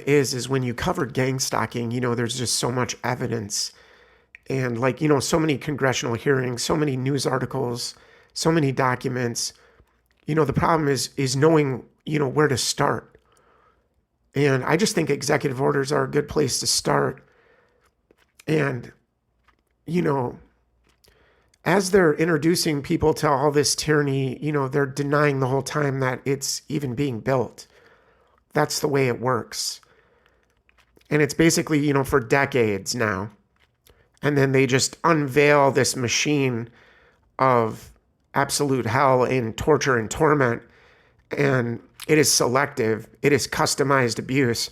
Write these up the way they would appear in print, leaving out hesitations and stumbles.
is when you cover gang stalking, there's just so much evidence and so many congressional hearings, so many news articles, so many documents. The problem is knowing, where to start. And I just think executive orders are a good place to start. And, as they're introducing people to all this tyranny, they're denying the whole time that it's even being built. That's the way it works. And it's basically, for decades now. And then they just unveil this machine of absolute hell and torture and torment. And it is selective. It is customized abuse.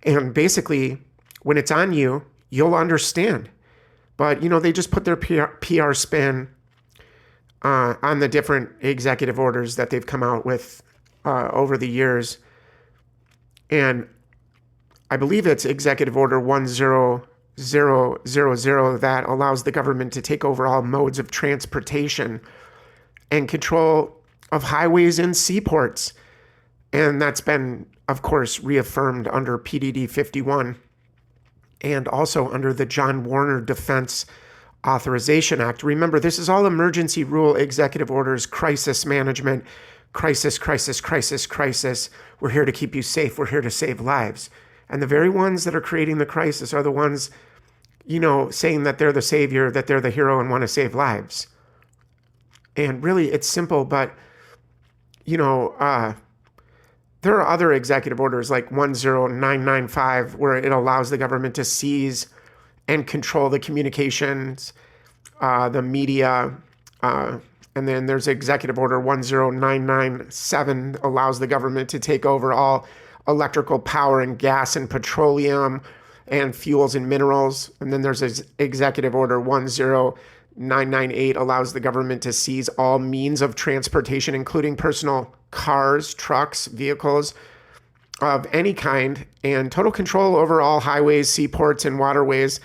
And basically, when it's on you, you'll understand. But, they just put their PR spin on the different executive orders that they've come out with over the years. And I believe it's Executive Order 10000 that allows the government to take over all modes of transportation and control of highways and seaports. And that's been, of course, reaffirmed under PDD 51 and also under the John Warner Defense Authorization Act. Remember, this is all emergency rule executive orders, crisis management, crisis. We're here to keep you safe. We're here to save lives. And the very ones that are creating the crisis are the ones, saying that they're the savior, that they're the hero and want to save lives. And really, it's simple, but, there are other executive orders like 10995 where it allows the government to seize and control the communications, the media, and then there's Executive Order 10997 allows the government to take over all electrical power and gas and petroleum and fuels and minerals. And then there's Executive Order 10998 allows the government to seize all means of transportation, including personal cars, trucks, vehicles of any kind, and total control over all highways, seaports, and waterways.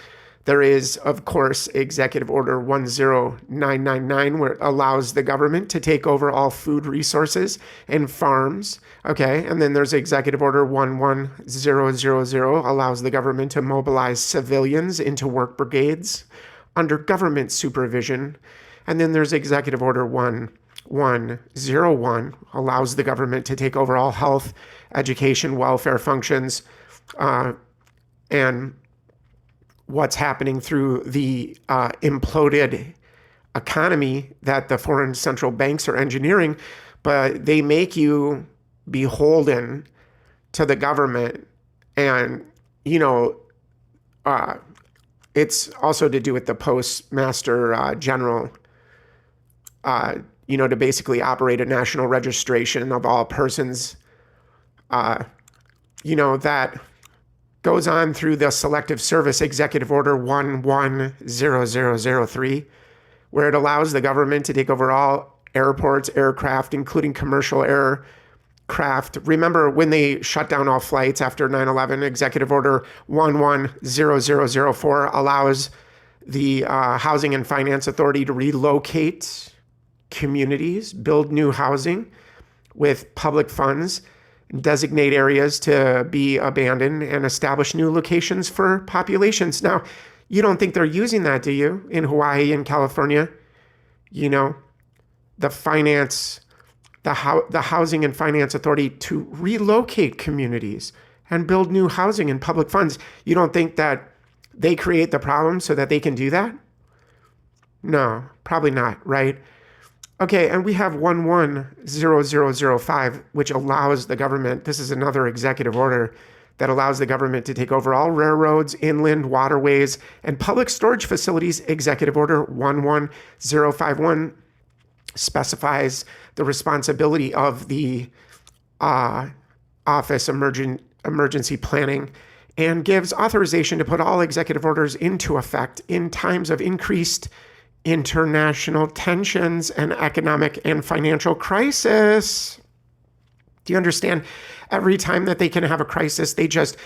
There is, of course, Executive Order 10999, where it allows the government to take over all food resources and farms. Okay, and then there's Executive Order 11000, allows the government to mobilize civilians into work brigades under government supervision. And then there's Executive Order 1101, allows the government to take over all health, education, welfare functions, and what's happening through the imploded economy that the foreign central banks are engineering, but they make you beholden to the government. And, it's also to do with the postmaster general, to basically operate a national registration of all persons, that goes on through the Selective Service Executive Order 110003, where it allows the government to take over all airports, aircraft, including commercial aircraft. Remember when they shut down all flights after 9/11, Executive Order 110004 allows the Housing and Finance Authority to relocate communities, build new housing with public funds, designate areas to be abandoned, and establish new locations for populations. Now, you don't think they're using that, do you? In Hawaii and California, the Housing and Finance Authority to relocate communities and build new housing and public funds. You don't think that they create the problem so that they can do that? No, probably not, right? Okay, and we have 110005, which allows the government, this is another executive order that allows the government to take over all railroads, inland waterways, and public storage facilities. Executive Order 11051 specifies the responsibility of the Office Emergency Planning and gives authorization to put all executive orders into effect in times of increased international tensions and economic and financial crisis. Do you understand? Every time that they can have a crisis, they just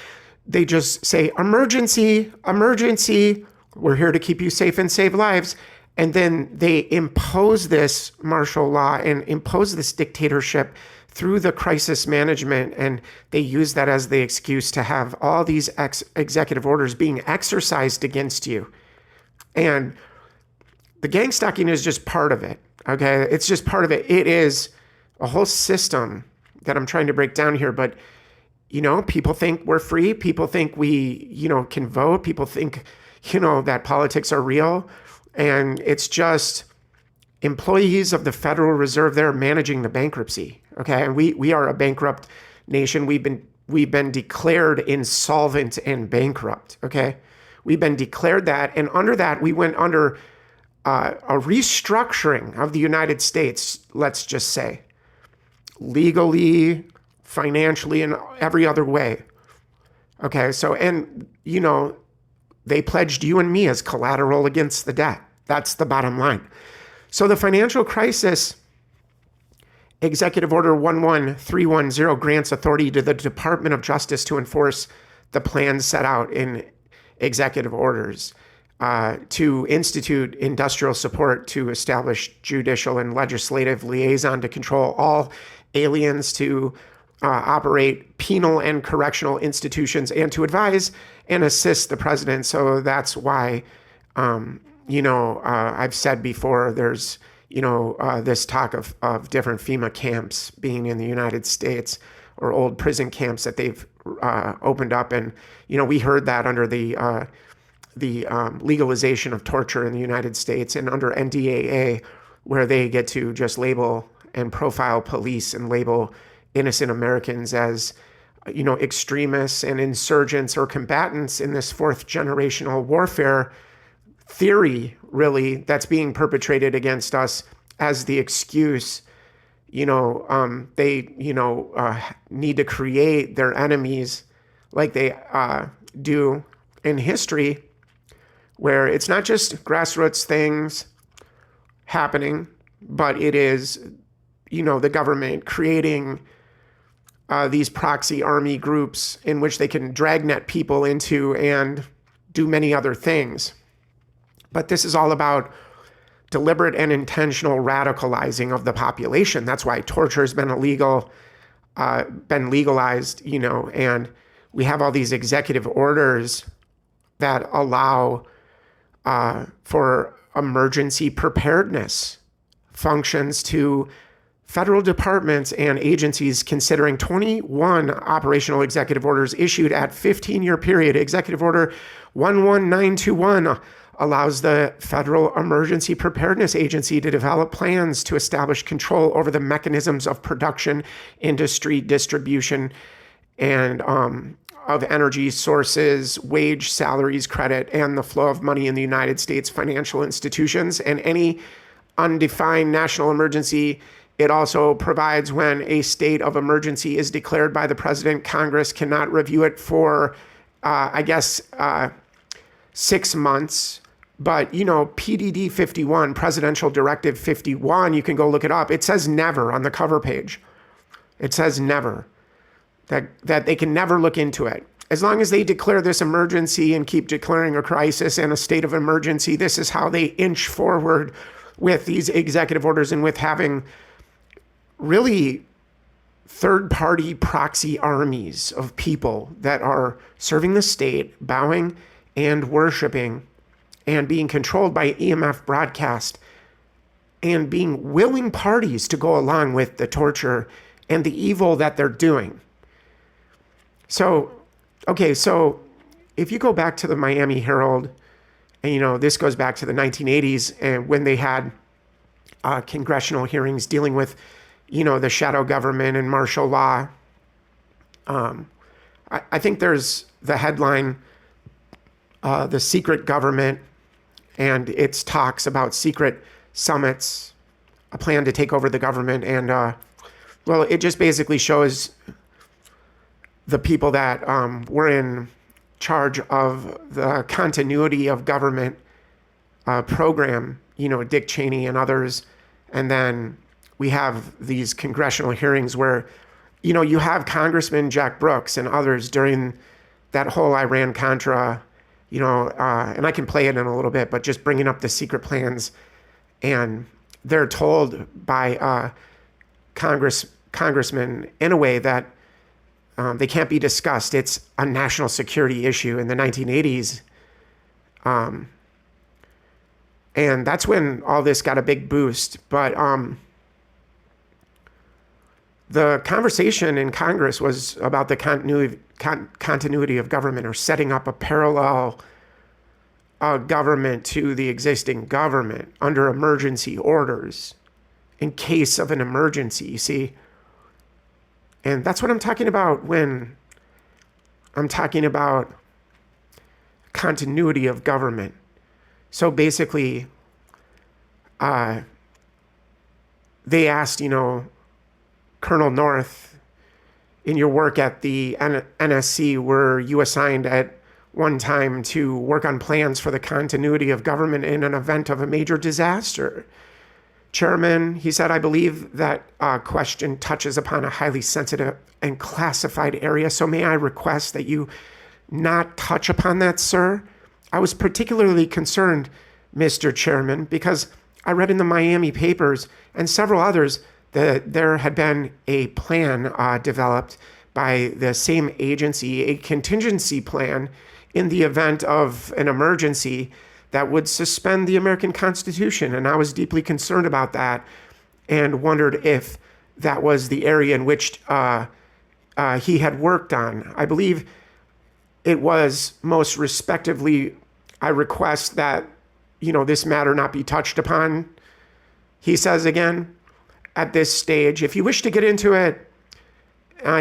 say, emergency, emergency. We're here to keep you safe and save lives. And then they impose this martial law and impose this dictatorship through the crisis management, and they use that as the excuse to have all these executive orders being exercised against you. And the gang stalking is just part of it, okay? It's just part of it. It is a whole system that I'm trying to break down here, but people think we're free. People think we, can vote. People think, that politics are real. And it's just employees of the Federal Reserve. They're managing the bankruptcy. Okay. And we are a bankrupt nation. We've been declared insolvent and bankrupt. Okay. We've been declared that. And under that, we went under a restructuring of the United States, let's just say, legally, financially, and every other way. Okay, so, and, they pledged you and me as collateral against the debt. That's the bottom line. So the financial crisis, Executive Order 11310 grants authority to the Department of Justice to enforce the plans set out in executive orders, to institute industrial support, to establish judicial and legislative liaison to control all aliens, to operate penal and correctional institutions, and to advise and assist the president. So that's why, I've said before, there's, this talk of different FEMA camps being in the United States, or old prison camps that they've opened up. And, we heard that under the legalization of torture in the United States, and under NDAA, where they get to just label and profile police and label innocent Americans as, extremists and insurgents or combatants in this fourth generational warfare theory, really, that's being perpetrated against us as the excuse. They, need to create their enemies like they do in history, where it's not just grassroots things happening, but it is, the government creating these proxy army groups in which they can dragnet people into and do many other things. But this is all about deliberate and intentional radicalizing of the population. That's why torture has been been legalized, and we have all these executive orders that allow for emergency preparedness functions to federal departments and agencies, considering 21 operational executive orders issued at 15-year period. Executive Order 11921 allows the Federal Emergency Preparedness Agency to develop plans to establish control over the mechanisms of production, industry, distribution, and of energy sources, wage, salaries, credit, and the flow of money in the United States financial institutions, and any undefined national emergency. It also provides when a state of emergency is declared by the president, Congress cannot review it for, 6 months. But, PDD 51, Presidential Directive 51, you can go look it up. It says never on the cover page. It says never, that they can never look into it. As long as they declare this emergency and keep declaring a crisis and a state of emergency, this is how they inch forward with these executive orders and with having really third-party proxy armies of people that are serving the state, bowing and worshiping, and being controlled by EMF broadcast, and being willing parties to go along with the torture and the evil that they're doing. So if you go back to the Miami Herald, and this goes back to the 1980s, and when they had congressional hearings dealing with the shadow government and martial law. I think there's the headline, The Secret Government, and its talks about secret summits, a plan to take over the government. And, it just basically shows the people that were in charge of the continuity of government program, Dick Cheney and others. And then we have these congressional hearings where, you have Congressman Jack Brooks and others during that whole Iran-Contra, and I can play it in a little bit, but just bringing up the secret plans. And they're told by Congress congressmen in a way that they can't be discussed. It's a national security issue in the 1980s. And that's when all this got a big boost. But the conversation in Congress was about the continuity of government, or setting up a parallel government to the existing government under emergency orders in case of an emergency, you see. And that's what I'm talking about when I'm talking about continuity of government. So basically, they asked, Colonel North, in your work at the NSC, were you assigned at one time to work on plans for the continuity of government in an event of a major disaster? Chairman, he said, I believe that question touches upon a highly sensitive and classified area, so may I request that you not touch upon that, sir? I was particularly concerned, Mr. Chairman, because I read in the Miami papers and several others that there had been a plan developed by the same agency, a contingency plan in the event of an emergency that would suspend the American Constitution. And I was deeply concerned about that and wondered if that was the area in which he had worked on. I believe it was most respectively, I request that, this matter not be touched upon. He says again, at this stage, if you wish to get into it,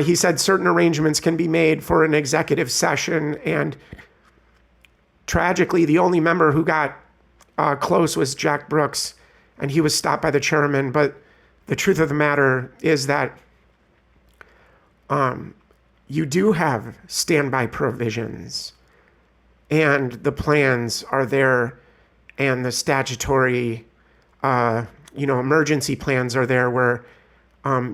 he said certain arrangements can be made for an executive session. And tragically, the only member who got close was Jack Brooks, and he was stopped by the chairman. But the truth of the matter is that you do have standby provisions, and the plans are there, and the statutory, emergency plans are there where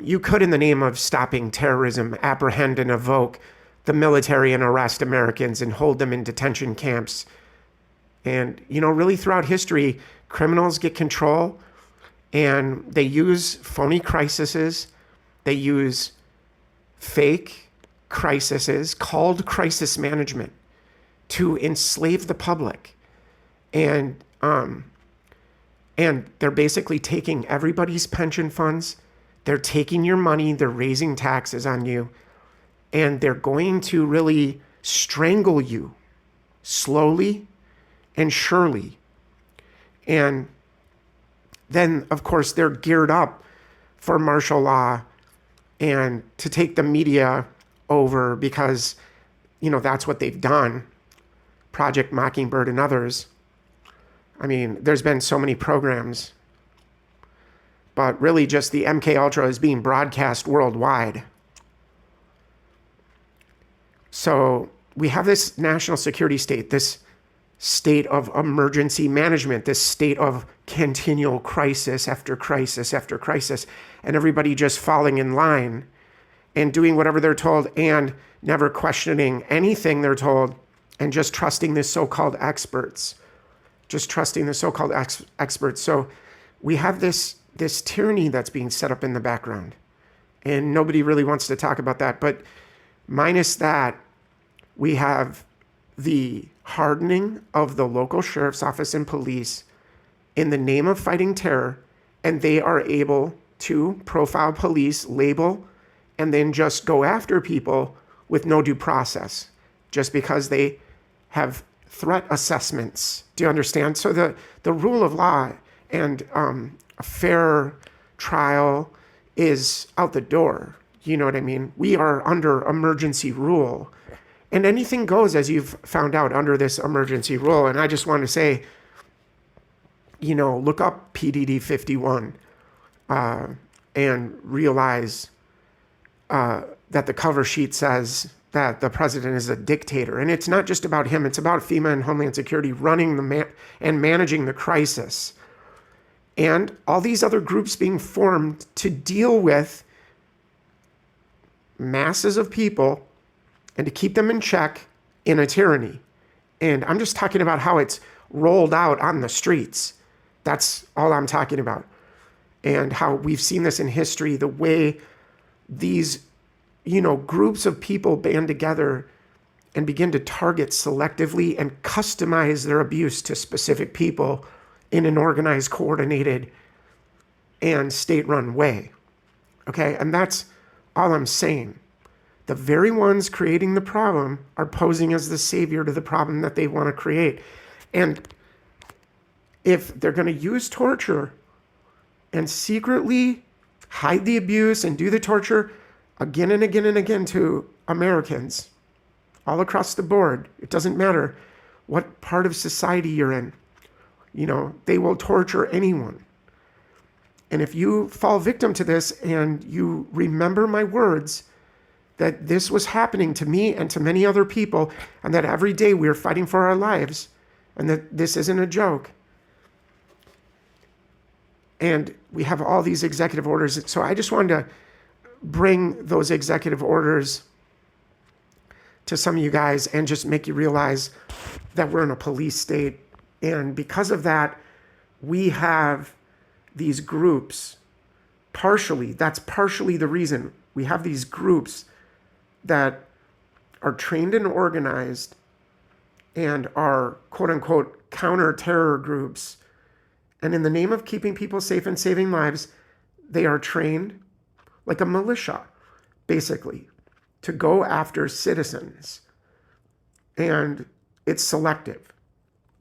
you could, in the name of stopping terrorism, apprehend and evoke the military and arrest Americans and hold them in detention camps. And, really throughout history, criminals get control and they use phony crises. They use fake crises called crisis management to enslave the public. And they're basically taking everybody's pension funds. They're taking your money. They're raising taxes on you. And they're going to really strangle you slowly and surely. And then, of course, they're geared up for martial law and to take the media over because, that's what they've done. Project Mockingbird and others. I mean, there's been so many programs, but really just the MK Ultra is being broadcast worldwide. So we have this national security state, this state of emergency management, this state of continual crisis after crisis after crisis, and everybody just falling in line and doing whatever they're told and never questioning anything they're told and just trusting the so-called experts. So we have this tyranny that's being set up in the background, and nobody really wants to talk about that. But minus that, we have the hardening of the local sheriff's office and police in the name of fighting terror, and they are able to profile police, label, and then just go after people with no due process, just because they have threat assessments. Do you understand? So the rule of law and a fair trial is out the door. You know what I mean? We are under emergency rule. And anything goes, as you've found out, under this emergency rule. And I just want to say, look up PDD 51 and realize that the cover sheet says that the president is a dictator. And it's not just about him. It's about FEMA and Homeland Security running and managing the crisis. And all these other groups being formed to deal with masses of people and to keep them in check in a tyranny. And I'm just talking about how it's rolled out on the streets. That's all I'm talking about. And how we've seen this in history, the way these, groups of people band together and begin to target selectively and customize their abuse to specific people in an organized, coordinated, and state-run way. Okay, and that's all I'm saying. The very ones creating the problem are posing as the savior to the problem that they want to create. And if they're going to use torture and secretly hide the abuse and do the torture again and again and again to Americans all across the board, it doesn't matter what part of society you're in, they will torture anyone. And if you fall victim to this and you remember my words, that this was happening to me and to many other people, and that every day we are fighting for our lives, and that this isn't a joke. And we have all these executive orders. So I just wanted to bring those executive orders to some of you guys and just make you realize that we're in a police state. And because of that, we have these groups, that's partially the reason. We have these groups that are trained and organized and are quote unquote counter-terror groups. And in the name of keeping people safe and saving lives, they are trained like a militia, basically, to go after citizens. And it's selective.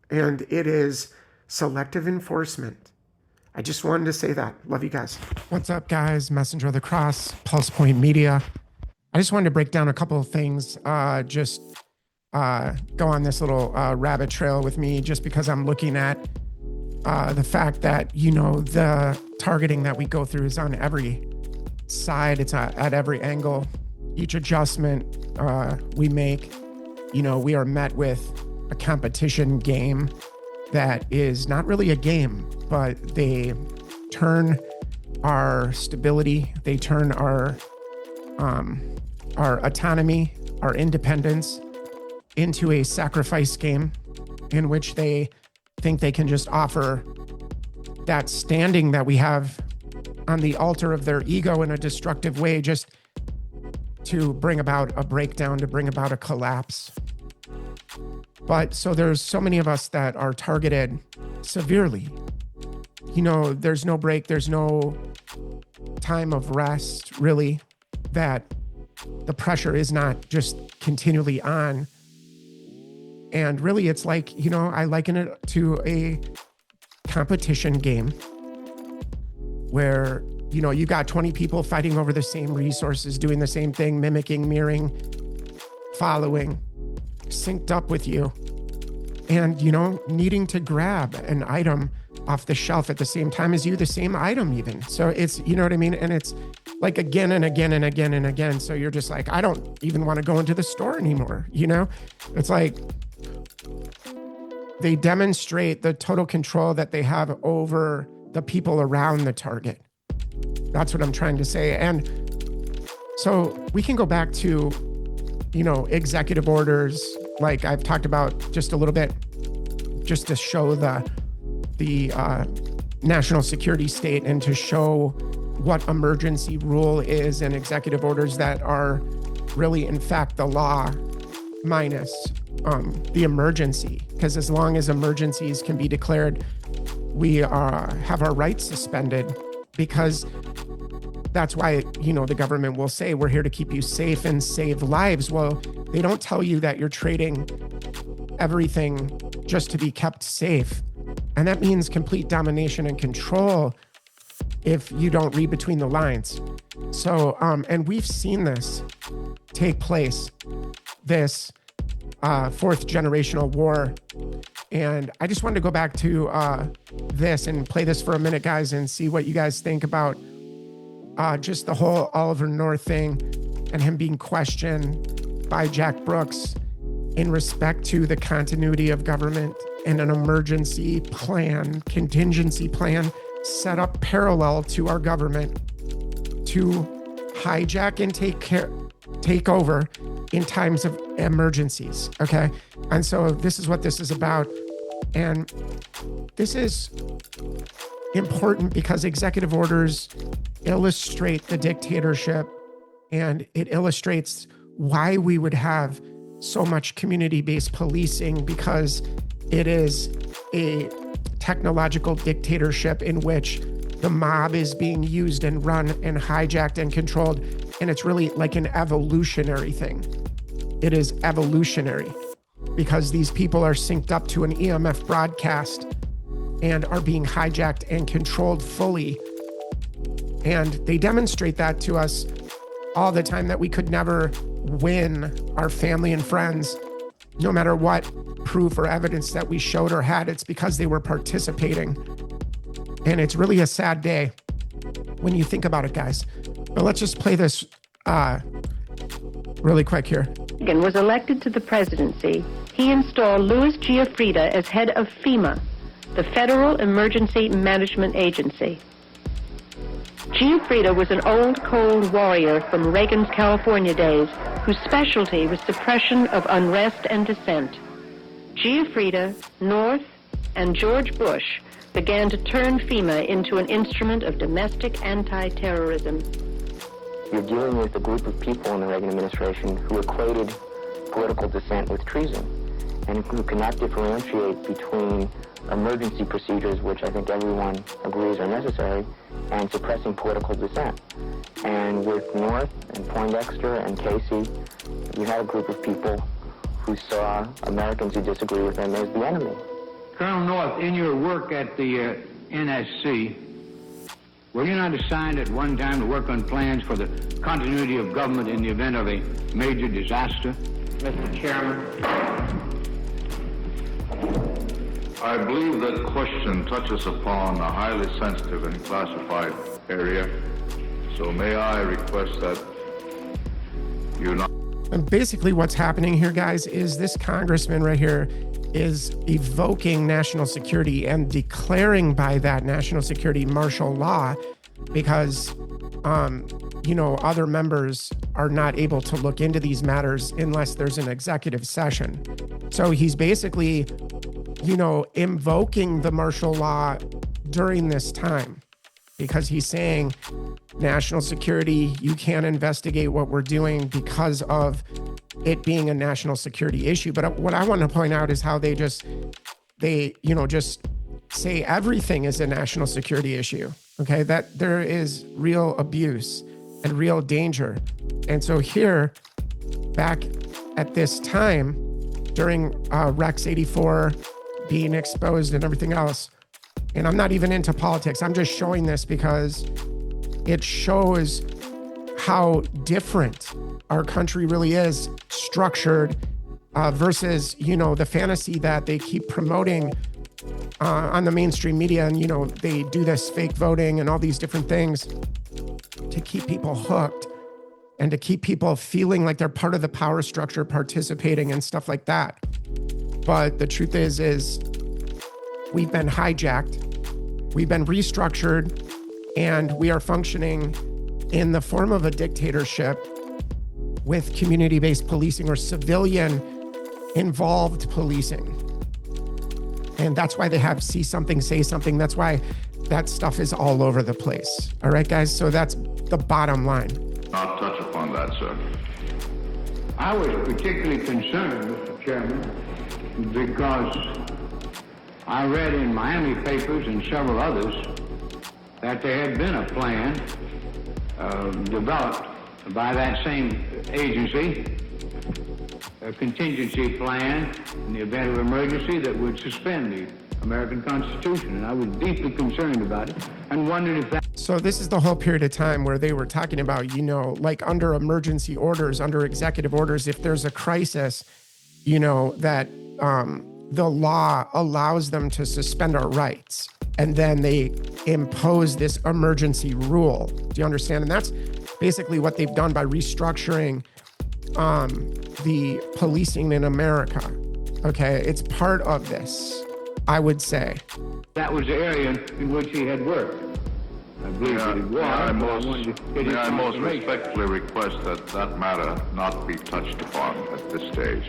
And it is selective enforcement. I just wanted to say that. Love you guys. What's up, guys? Messenger of the Cross, Pulse Point Media. I just wanted to break down a couple of things. Go on this little rabbit trail with me, just because I'm looking at the fact that, the targeting that we go through is on every side. It's at every angle. Each adjustment we make, we are met with a competition game that is not really a game, but they turn our stability, they turn our autonomy, our independence into a sacrifice game in which they think they can just offer that standing that we have on the altar of their ego in a destructive way, just to bring about a breakdown, to bring about a collapse. But so there's so many of us that are targeted severely. There's no break, there's no time of rest, really, that the pressure is not just continually on. And really, it's like, I liken it to a competition game where, you got 20 people fighting over the same resources, doing the same thing, mimicking, mirroring, following, synced up with you, and, needing to grab an item off the shelf at the same time as you, the same item even. So it's, you know what I mean? And it's like again and again and again and again. So you're just like, I don't even want to go into the store anymore. It's like they demonstrate the total control that they have over the people around the target. That's what I'm trying to say. And so we can go back to, executive orders, like I've talked about just a little bit, just to show the national security state and to show what emergency rule is and executive orders that are really, in fact, the law minus the emergency. Because as long as emergencies can be declared, we have our rights suspended, because that's why, the government will say, we're here to keep you safe and save lives. Well, they don't tell you that you're trading everything just to be kept safe. And that means complete domination and control if you don't read between the lines. So, and we've seen this take place, this fourth generational war. And I just wanted to go back to this and play this for a minute, guys, and see what you guys think about just the whole Oliver North thing and him being questioned by Jack Brooks in respect to the continuity of government and an emergency plan, contingency plan set up parallel to our government to hijack and take over in times of emergencies. Okay. And so this is what this is about. And this is important because executive orders illustrate the dictatorship And it illustrates why we would have so much community-based policing, because it is a technological dictatorship in which the mob is being used and run and hijacked and controlled. And it's really like an evolutionary thing. It is evolutionary because these people are synced up to an EMF broadcast and are being hijacked and controlled fully. And they demonstrate that to us all the time, that we could never win our family and friends, no matter what proof or evidence that we showed or had. It's because they were participating. And it's really a sad day when you think about it, guys. But let's just play this really quick here. Reagan was elected to the presidency, he installed Louis Giuffrida as head of FEMA, the Federal Emergency Management Agency. Giuffrida was an old cold warrior from Reagan's California days, whose specialty was suppression of unrest and dissent. Giuffrida, North, and George Bush began to turn FEMA into an instrument of domestic anti-terrorism. You're dealing with a group of people in the Reagan administration who equated political dissent with treason, and who cannot differentiate between emergency procedures, which I think everyone agrees are necessary, and suppressing political dissent. And with North and Poindexter and Casey, you had a group of people who saw Americans who disagree with them as the enemy. Colonel North, in your work at the NSC, were you not assigned at one time to work on plans for the continuity of government in the event of a major disaster? Mr. Chairman. I believe that question touches upon a highly sensitive and classified area, so may I request that you not... And basically what's happening here, guys, is this congressman right here is evoking national security and declaring by that national security martial law because, other members are not able to look into these matters unless there's an executive session. So he's basically, invoking the martial law during this time because he's saying national security, you can't investigate what we're doing because of it being a national security issue. But what I want to point out is how they just say everything is a national security issue. Okay, that there is real abuse and real danger. And so here, back at this time, during Rex 84 being exposed and everything else, and I'm not even into politics, I'm just showing this because it shows how different our country really is structured versus, the fantasy that they keep promoting on the mainstream media. And, they do this fake voting and all these different things to keep people hooked and to keep people feeling like they're part of the power structure, participating and stuff like that. But the truth is we've been hijacked, we've been restructured, and we are functioning in the form of a dictatorship with community-based policing or civilian-involved policing. And that's why they have see something, say something. That's why that stuff is all over the place. All right, guys? So that's the bottom line. Not touch upon that, sir. I was particularly concerned, Mr. Chairman, because I read in Miami papers and several others that there had been a plan developed by that same agency, a contingency plan in the event of emergency that would suspend the American Constitution. And I was deeply concerned about it and wondered if that... So this is the whole period of time where they were talking about, like under emergency orders, under executive orders, if there's a crisis, that the law allows them to suspend our rights. And then they impose this emergency rule. Do you understand? And that's basically what they've done by restructuring the policing in America. Okay, it's part of this, I would say. That was the area in which he had worked. I believe that it was. May I most respectfully request that matter not be touched upon at this stage.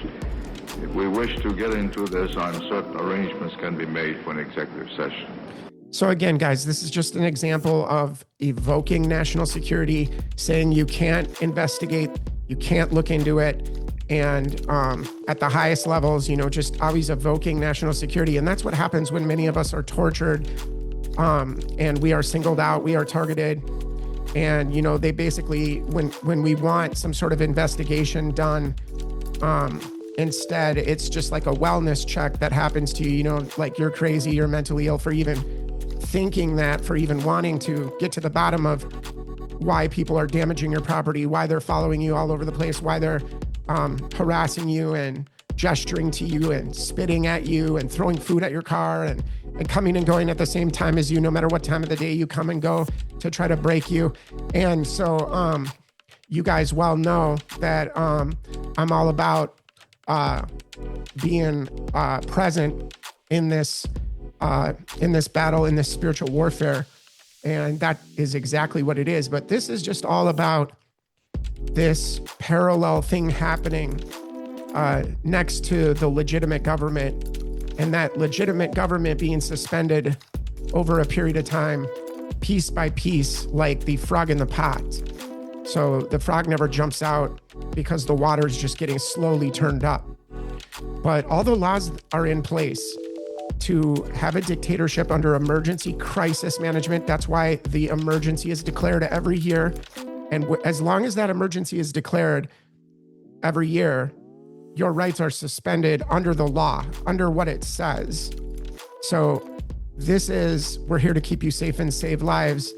If we wish to get into this, I'm certain arrangements can be made for an executive session. So again, guys, this is just an example of evoking national security, saying you can't investigate, you can't look into it. And at the highest levels, just always evoking national security. And that's what happens when many of us are tortured and we are singled out, we are targeted. And, they basically, when we want some sort of investigation done, instead, it's just like a wellness check that happens to you, like you're crazy, you're mentally ill for even thinking that, for even wanting to get to the bottom of why people are damaging your property, why they're following you all over the place, why they're harassing you and gesturing to you and spitting at you and throwing food at your car and coming and going at the same time as you, no matter what time of the day you come and go to try to break you. And so you guys well know that I'm all about being present in this battle, in this spiritual warfare. And that is exactly what it is. But this is just all about this parallel thing happening next to the legitimate government, and that legitimate government being suspended over a period of time, piece by piece, like the frog in the pot. So the frog never jumps out because the water is just getting slowly turned up. But all the laws are in place to have a dictatorship under emergency crisis management. That's why the emergency is declared every year. And as long as that emergency is declared every year, your rights are suspended under the law, under what it says. So we're here to keep you safe and save lives.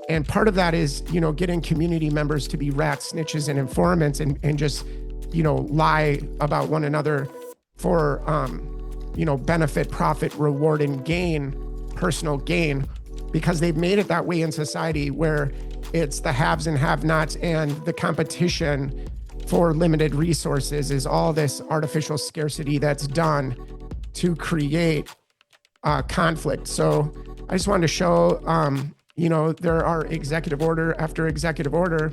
And part of that is, getting community members to be rats, snitches, and informants and just, lie about one another for, benefit, profit, reward, and gain, personal gain, because they've made it that way in society where it's the haves and have-nots, and the competition for limited resources is all this artificial scarcity that's done to create conflict. So I just wanted to show, there are executive order after executive order.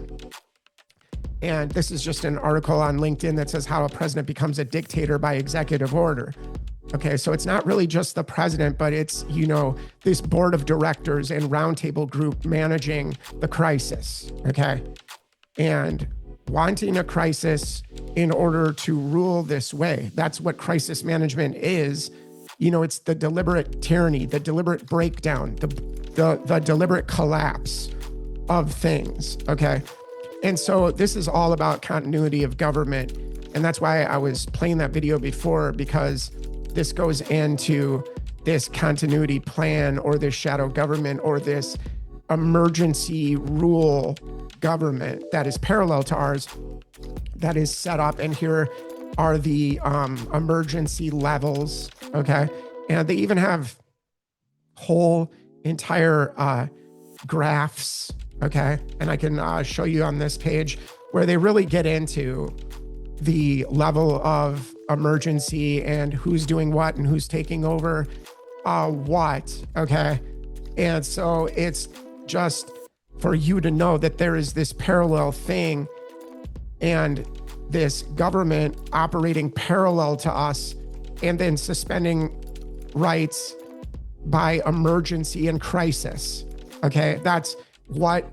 And this is just an article on LinkedIn that says how a president becomes a dictator by executive order. Okay, so it's not really just the president, but it's, this board of directors and roundtable group managing the crisis, okay? And wanting a crisis in order to rule this way. That's what crisis management is. It's the deliberate tyranny, the deliberate breakdown, the deliberate collapse of things, okay? And so this is all about continuity of government. And that's why I was playing that video before, because this goes into this continuity plan or this shadow government or this emergency rule government that is parallel to ours, that is set up. And here are the emergency levels, okay? And they even have whole entire graphs, okay? And I can show you on this page where they really get into the level of emergency and who's doing what and who's taking over what, okay? And so it's just for you to know that there is this parallel thing and this government operating parallel to us and then suspending rights by emergency and crisis, okay? That's what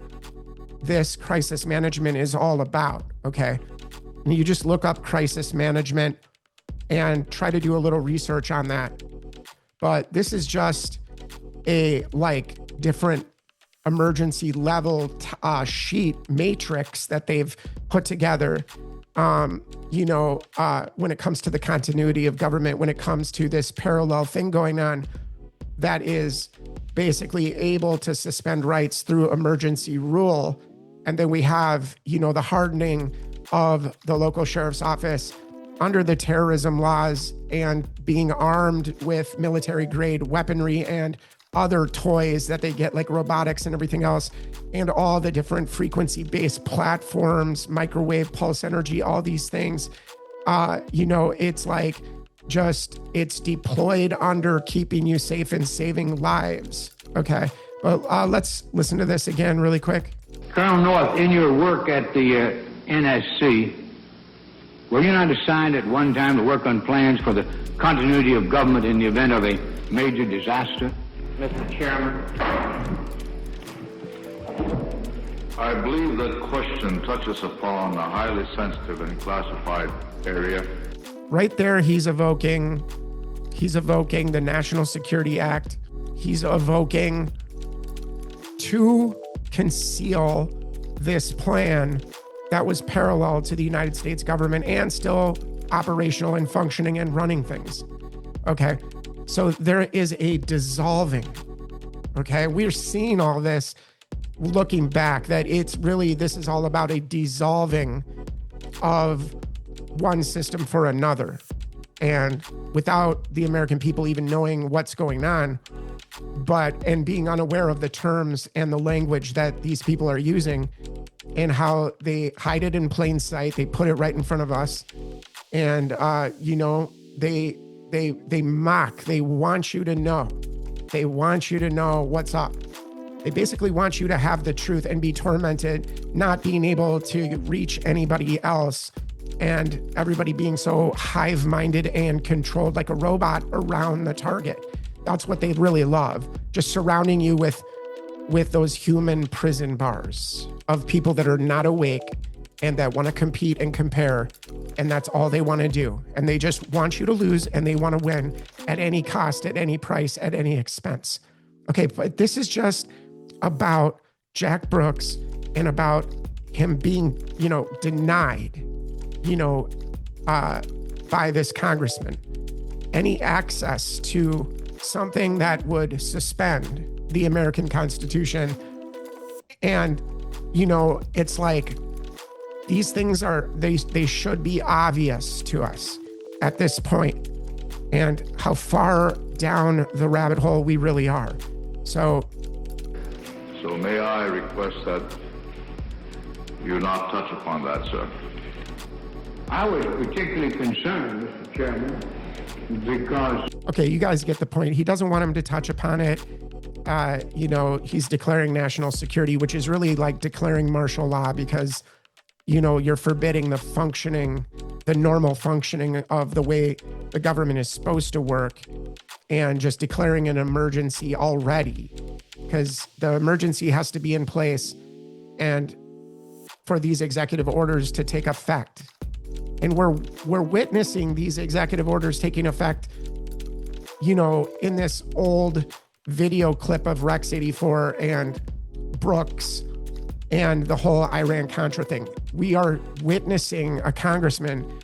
this crisis management is all about, okay? And you just look up crisis management and try to do a little research on that. But this is just a different emergency level sheet matrix that they've put together, when it comes to the continuity of government, when it comes to this parallel thing going on that is basically able to suspend rights through emergency rule. And then we have, the hardening of the local sheriff's office under the terrorism laws and being armed with military grade weaponry and other toys that they get, like robotics and everything else, and all the different frequency-based platforms, microwave, pulse energy, all these things. It's it's deployed under keeping you safe and saving lives. Okay, well, let's listen to this again really quick. Colonel North, in your work at the NSC, were you not assigned at one time to work on plans for the continuity of government in the event of a major disaster? Mr. Chairman. I believe that question touches upon a highly sensitive and classified area. Right there, he's evoking the National Security Act. He's evoking to conceal this plan that was parallel to the United States government and still operational and functioning and running things. Okay, so there is a dissolving. Okay, we're seeing all this looking back, that this is all about a dissolving of one system for another. And without the American people even knowing what's going on, and being unaware of the terms and the language that these people are using and how they hide it in plain sight. They put it right in front of us. And, they mock, they want you to know. They want you to know what's up. They basically want you to have the truth and be tormented, not being able to reach anybody else, and everybody being so hive-minded and controlled like a robot around the target. That's what they really love, just surrounding you with those human prison bars of people that are not awake and that want to compete and compare, and that's all they want to do. And they just want you to lose, and they want to win at any cost, at any price, at any expense. Okay, but this is just about Jack Brooks and about him being, denied, by this congressman, any access to something that would suspend the American Constitution. And, it's like, these things they should be obvious to us at this point, and how far down the rabbit hole we really are. So may I request that you not touch upon that, sir? I was particularly concerned, Mr. Chairman, because... Okay, you guys get the point. He doesn't want him to touch upon it. He's declaring national security, which is really like declaring martial law, because, you're forbidding the normal functioning of the way the government is supposed to work, and just declaring an emergency already, because the emergency has to be in place and for these executive orders to take effect. And we're witnessing these executive orders taking effect, in this old video clip of Rex 84 and Brooks and the whole Iran-Contra thing. We are witnessing a congressman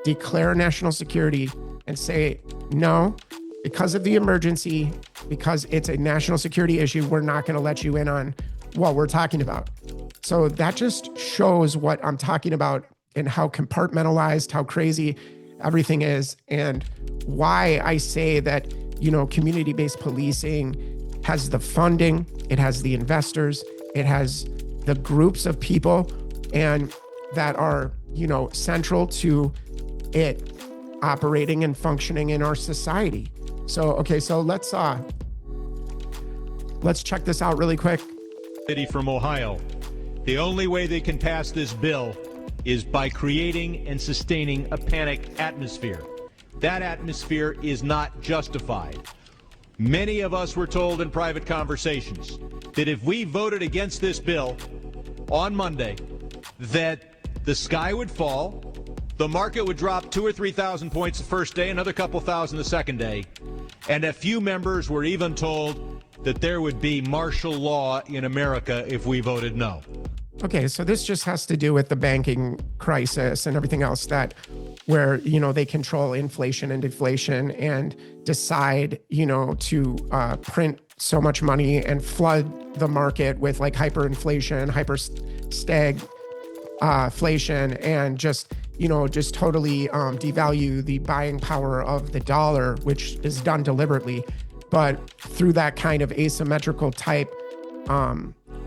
declare national security and say, no, because of the emergency, because it's a national security issue, we're not going to let you in on what we're talking about. So that just shows what I'm talking about and how compartmentalized, how crazy everything is, and why I say that, community-based policing has the funding, it has the investors, it has the groups of people and that are, central to it operating and functioning in our society. So, okay, so let's check this out really quick. City from Ohio. The only way they can pass this bill is by creating and sustaining a panic atmosphere. That atmosphere is not justified. Many of us were told in private conversations that if we voted against this bill on Monday, that the sky would fall, the market would drop 2,000 or 3,000 points the first day, another couple thousand the second day, and a few members were even told that there would be martial law in America if we voted no. Okay, so this just has to do with the banking crisis and everything else where, they control inflation and deflation and decide, to print so much money and flood the market with like hyperinflation, stagflation, and just totally devalue the buying power of the dollar, which is done deliberately, but through that kind of asymmetrical type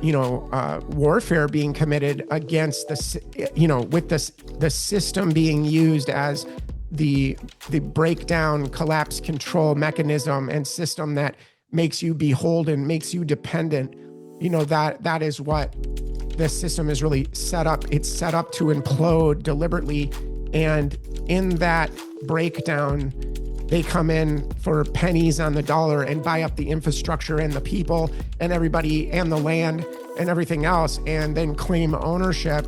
warfare being committed against with the system being used as the breakdown, collapse, control mechanism and system that makes you beholden, makes you dependent. That is what the system is really set up. It's set up to implode deliberately. And in that breakdown, they come in for pennies on the dollar and buy up the infrastructure and the people and everybody and the land and everything else, and then claim ownership,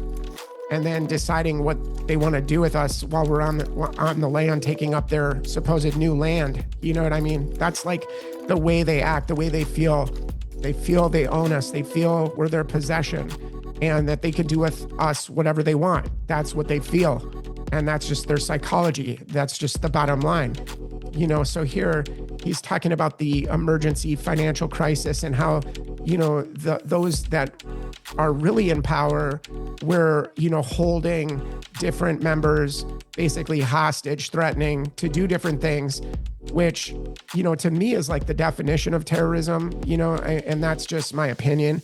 and then deciding what they want to do with us while we're on the land, taking up their supposed new land. You know what I mean? That's like the way they act, the way they feel. They feel they own us. They feel we're their possession and that they can do with us whatever they want. That's what they feel. And that's just their psychology. That's just the bottom line. You know, so here he's talking about the emergency financial crisis and how, you know, those that are really in power, we're, you know, holding different members basically hostage, threatening to do different things, which, you know, to me is like the definition of terrorism, you know, and that's just my opinion.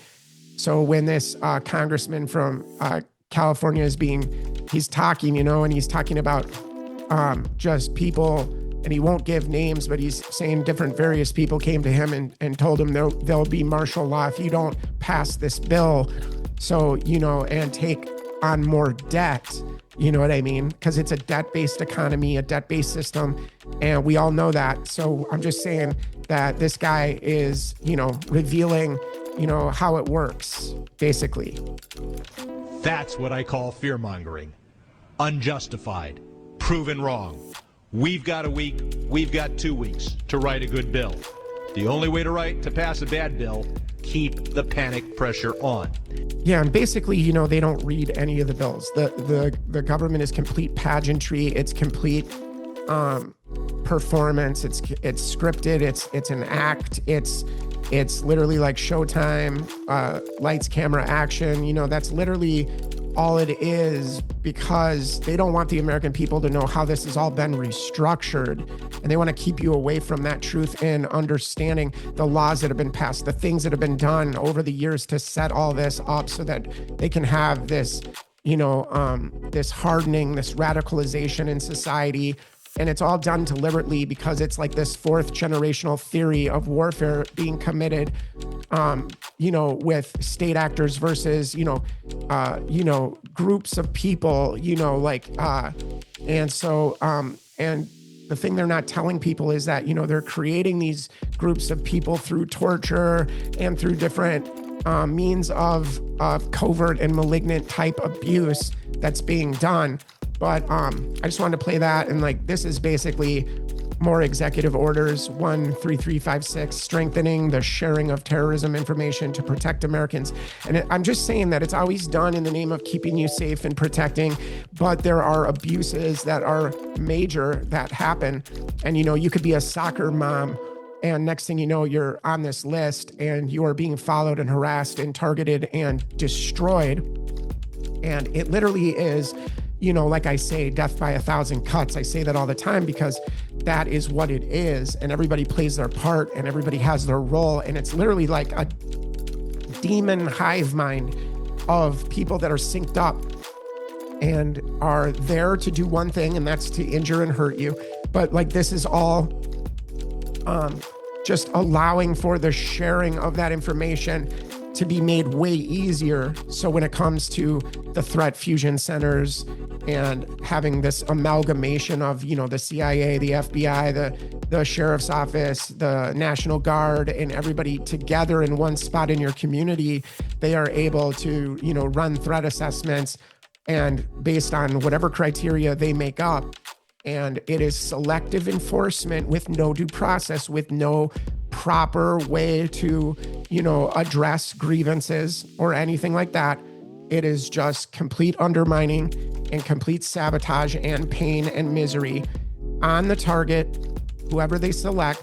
So when this congressman from California he's talking, you know, and he's talking about just people, and he won't give names, but he's saying different various people came to him and told him there'll be martial law if you don't pass this bill. So, you know, and take on more debt, you know what I mean? Because it's a debt-based economy, a debt-based system, and we all know that. So I'm just saying that this guy is, you know, revealing, you know, how it works, basically. That's what I call fear-mongering. Unjustified. Proven wrong. We've got a week, we've got 2 weeks to write a good bill. The only way to pass a bad bill, keep the panic pressure on. Yeah, and basically, you know, they don't read any of the bills. The government is complete pageantry. It's complete performance. It's scripted. It's an act. It's literally like Showtime, lights, camera, action. You know, that's literally all it is, because they don't want the American people to know how this has all been restructured. And they want to keep you away from that truth and understanding the laws that have been passed, the things that have been done over the years to set all this up so that they can have this, you know, this hardening, this radicalization in society. And it's all done deliberately because it's like this fourth generational theory of warfare being committed, you know, with state actors versus, you know, groups of people, you know, like, and so, and the thing they're not telling people is that, you know, they're creating these groups of people through torture and through different means of covert and malignant type abuse that's being done. But I just wanted to play that. And like, this is basically more executive orders 13356, strengthening the sharing of terrorism information to protect Americans. And I'm just saying that it's always done in the name of keeping you safe and protecting, but there are abuses that are major that happen. And, you know, you could be a soccer mom, and next thing you know, you're on this list and you are being followed and harassed and targeted and destroyed. And it literally is, you know, like I say, death by 1,000 cuts. I say that all the time because that is what it is. And everybody plays their part and everybody has their role. And it's literally like a demon hive mind of people that are synced up and are there to do one thing, and that's to injure and hurt you. But like, this is all just allowing for the sharing of that information to be made way easier. So when it comes to the threat fusion centers and having this amalgamation of, you know, the CIA, the FBI, the sheriff's office, the National Guard, and everybody together in one spot in your community, they are able to, you know, run threat assessments and based on whatever criteria they make up. And it is selective enforcement with no due process, with no proper way to, you know, address grievances or anything like that. It is just complete undermining and complete sabotage and pain and misery on the target, whoever they select.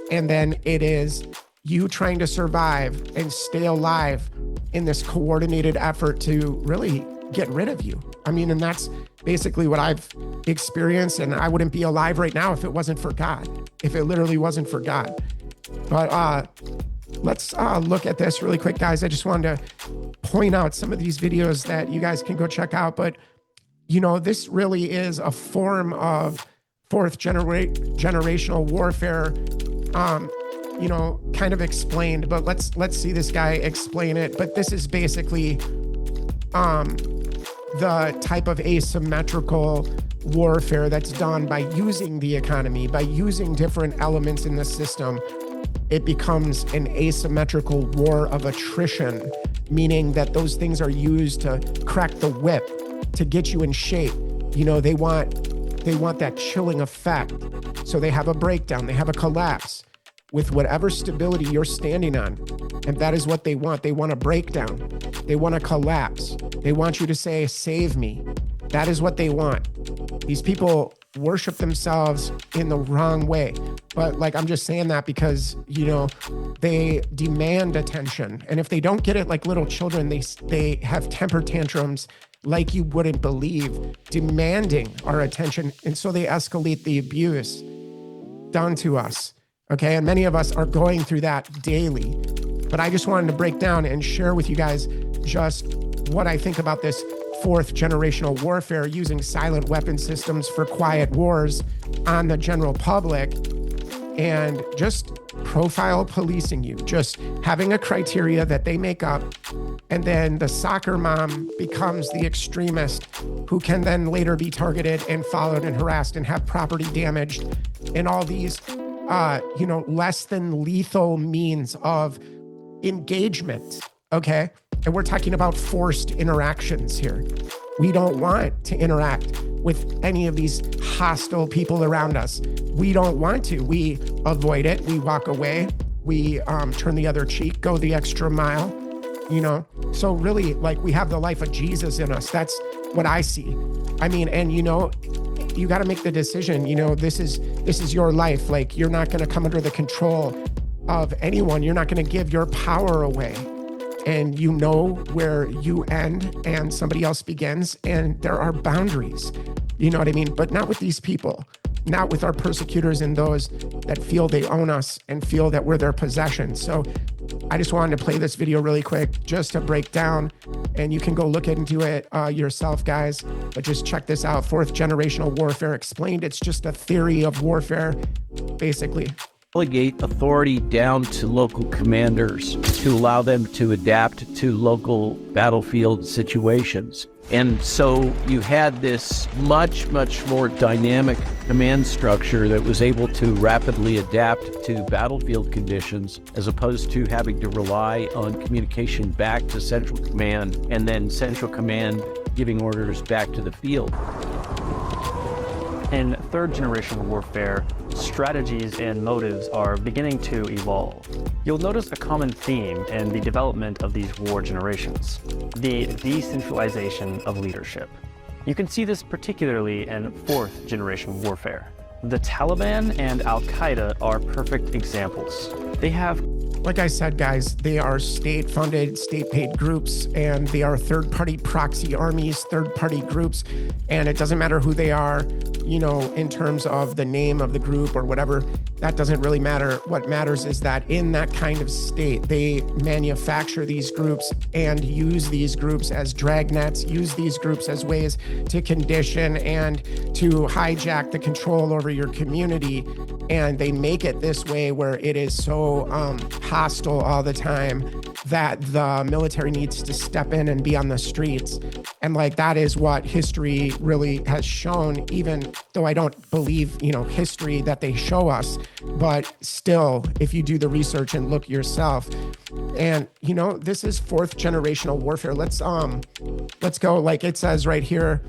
And then it is you trying to survive and stay alive in this coordinated effort to really get rid of you. I mean, and that's basically what I've experienced. And I wouldn't be alive right now if it wasn't for God, if it literally wasn't for God. But let's look at this really quick, guys. I just wanted to point out some of these videos that you guys can go check out. But, you know, this really is a form of fourth generational warfare, you know, kind of explained. But let's see this guy explain it. But this is basically the type of asymmetrical warfare that's done by using the economy, by using different elements in the system, it becomes an asymmetrical war of attrition, meaning that those things are used to crack the whip, to get you in shape. You know, they want that chilling effect. So they have a breakdown, they have a collapse with whatever stability you're standing on. And that is what they want. They want a breakdown. They want a collapse. They want you to say, save me. That is what they want. These people worship themselves in the wrong way. But like, I'm just saying that because, you know, they demand attention. And if they don't get it like little children, they have temper tantrums like you wouldn't believe, demanding our attention. And so they escalate the abuse done to us. Okay. And many of us are going through that daily. But I just wanted to break down and share with you guys just what I think about this fourth generational warfare, using silent weapon systems for quiet wars on the general public, and just profile policing you, just having a criteria that they make up. And then the soccer mom becomes the extremist who can then later be targeted and followed and harassed and have property damaged, and all these, less than lethal means of engagement. Okay. And we're talking about forced interactions here. We don't want to interact with any of these hostile people around us. We don't want to. We avoid it. We walk away. We turn the other cheek, go the extra mile, you know? So really, like, we have the life of Jesus in us. That's what I see. I mean, and you know, you got to make the decision, you know, this is your life. Like, you're not going to come under the control of anyone. You're not going to give your power away. And you know where you end and somebody else begins, and there are boundaries, you know what I mean? But not with these people, not with our persecutors and those that feel they own us and feel that we're their possession. So I just wanted to play this video really quick just to break down, and you can go look into it yourself, guys. But just check this out. Fourth generational warfare explained. It's just a theory of warfare, basically. Delegate authority down to local commanders to allow them to adapt to local battlefield situations. And so you had this much, much more dynamic command structure that was able to rapidly adapt to battlefield conditions, as opposed to having to rely on communication back to Central Command and then Central Command giving orders back to the field. In third generation warfare, strategies and motives are beginning to evolve. You'll notice a common theme in the development of these war generations: the decentralization of leadership. You can see this particularly in fourth generation warfare. The Taliban and Al-Qaeda are perfect examples. They have, like I said, guys, they are state-funded, state-paid groups, and they are third-party proxy armies, third-party groups, and it doesn't matter who they are, you know, in terms of the name of the group or whatever. That doesn't really matter. What matters is that in that kind of state, they manufacture these groups and use these groups as dragnets, use these groups as ways to condition and to hijack the control over your community. And they make it this way where it is so hostile all the time that the military needs to step in and be on the streets. And like, that is what history really has shown, even though I don't believe, you know, history that they show us, but still, if you do the research and look yourself. And, you know, this is fourth generational warfare. Let's go, like it says right here.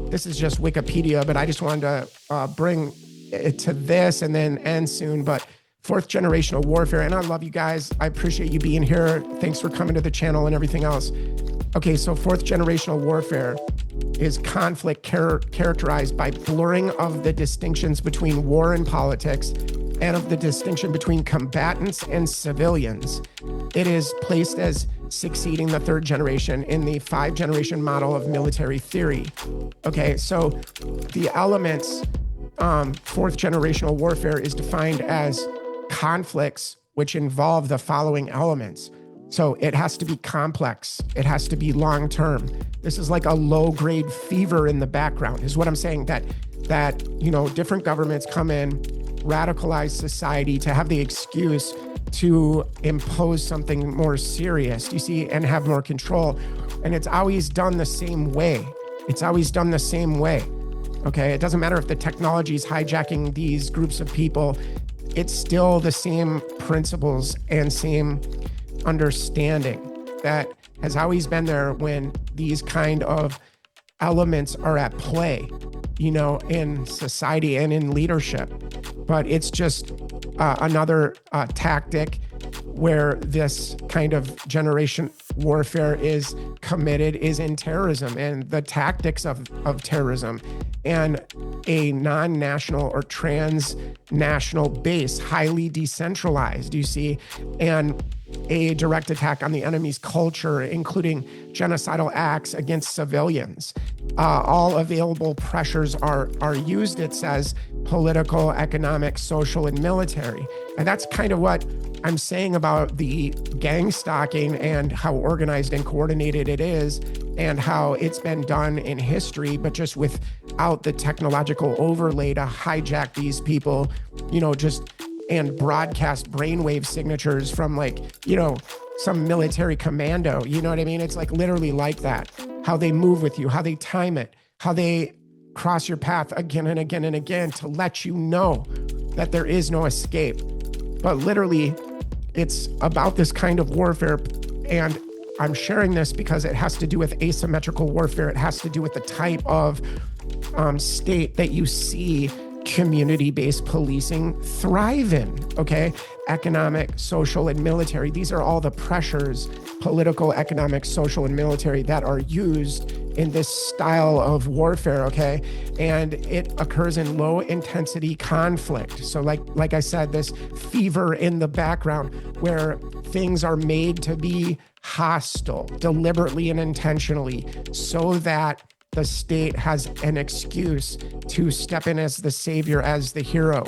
This is just Wikipedia, but I just wanted to bring it to this and then end soon. But fourth generational warfare, and I love you guys. I appreciate you being here. Thanks for coming to the channel and everything else. Okay, so fourth generational warfare is conflict characterized by blurring of the distinctions between war and politics and of the distinction between combatants and civilians. It is placed as succeeding the third generation in the 5-generation model of military theory. Okay, so the elements, fourth generational warfare is defined as conflicts which involve the following elements. So it has to be complex. It has to be long-term. This is like a low-grade fever in the background, is what I'm saying, that, you know, different governments come in, radicalize society to have the excuse to impose something more serious, you see, and have more control. And it's always done the same way. It's always done the same way. Okay, it doesn't matter if the technology is hijacking these groups of people, it's still the same principles and same understanding that has always been there when these kind of elements are at play, in society and in leadership. But it's just another tactic where this kind of generation warfare is committed is in terrorism and the tactics of terrorism and a non-national or transnational base, highly decentralized, you see, and a direct attack on the enemy's culture, including genocidal acts against civilians. All available pressures are used, it says, political, economic, social, and military. And that's kind of what I'm saying about the gang stalking and how organized and coordinated it is and how it's been done in history, but just without the technological overlay to hijack these people, and broadcast brainwave signatures from some military commando. You know what I mean? It's literally like that. How they move with you, how they time it, how they cross your path again and again and again to let you know that there is no escape. But literally, it's about this kind of warfare. And I'm sharing this because it has to do with asymmetrical warfare. It has to do with the type of state that you see community-based policing thrive in, okay? Economic, social, and military. These are all the pressures, political, economic, social, and military that are used in this style of warfare, okay? And it occurs in low-intensity conflict. So like I said, this fever in the background where things are made to be hostile, deliberately and intentionally, so that the state has an excuse to step in as the savior, as the hero.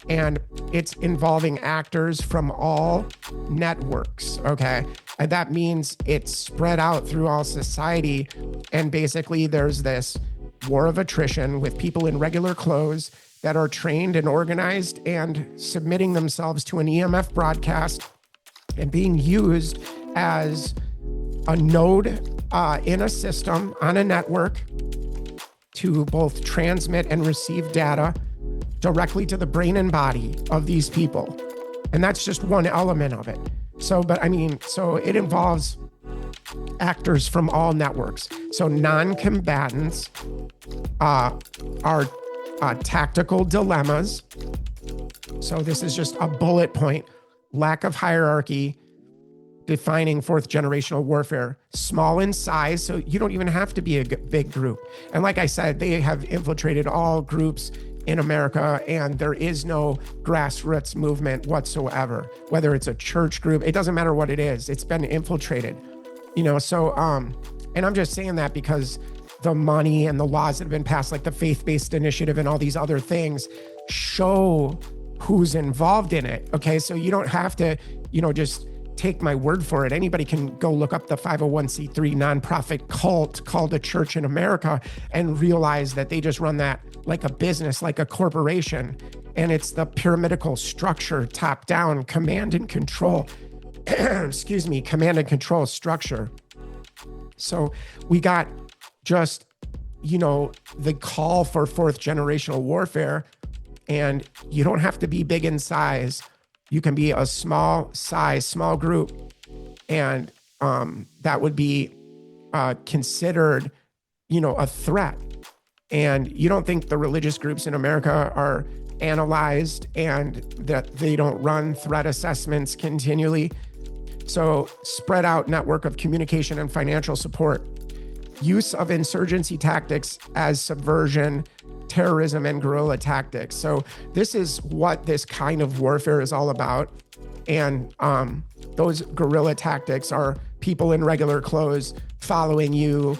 And it's involving actors from all networks, okay? And that means it's spread out through all society. And basically there's this war of attrition with people in regular clothes that are trained and organized and submitting themselves to an EMF broadcast and being used as a node in a system on a network to both transmit and receive data directly to the brain and body of these people. And that's just one element of it. So it involves actors from all networks. So non-combatants are tactical dilemmas. So this is just a bullet point, lack of hierarchy, defining fourth generational warfare, small in size. So you don't even have to be a big group. And like I said, they have infiltrated all groups in America and there is no grassroots movement whatsoever, whether it's a church group, it doesn't matter what it is, it's been infiltrated, so, and I'm just saying that because the money and the laws that have been passed, like the faith-based initiative and all these other things show who's involved in it. Okay. So you don't have to, just take my word for it. Anybody can go look up the 501c3 nonprofit cult called a church in America and realize that they just run that like a business, like a corporation. And it's the pyramidal structure, top down, command and control, command and control structure. So we got just, the call for fourth generational warfare, and you don't have to be big in size. You can be a small size, small group, and that would be considered, a threat. And you don't think the religious groups in America are analyzed and that they don't run threat assessments continually? So spread out network of communication and financial support. Use of insurgency tactics as subversion, terrorism, and guerrilla tactics. So this is what this kind of warfare is all about. And those guerrilla tactics are people in regular clothes following you,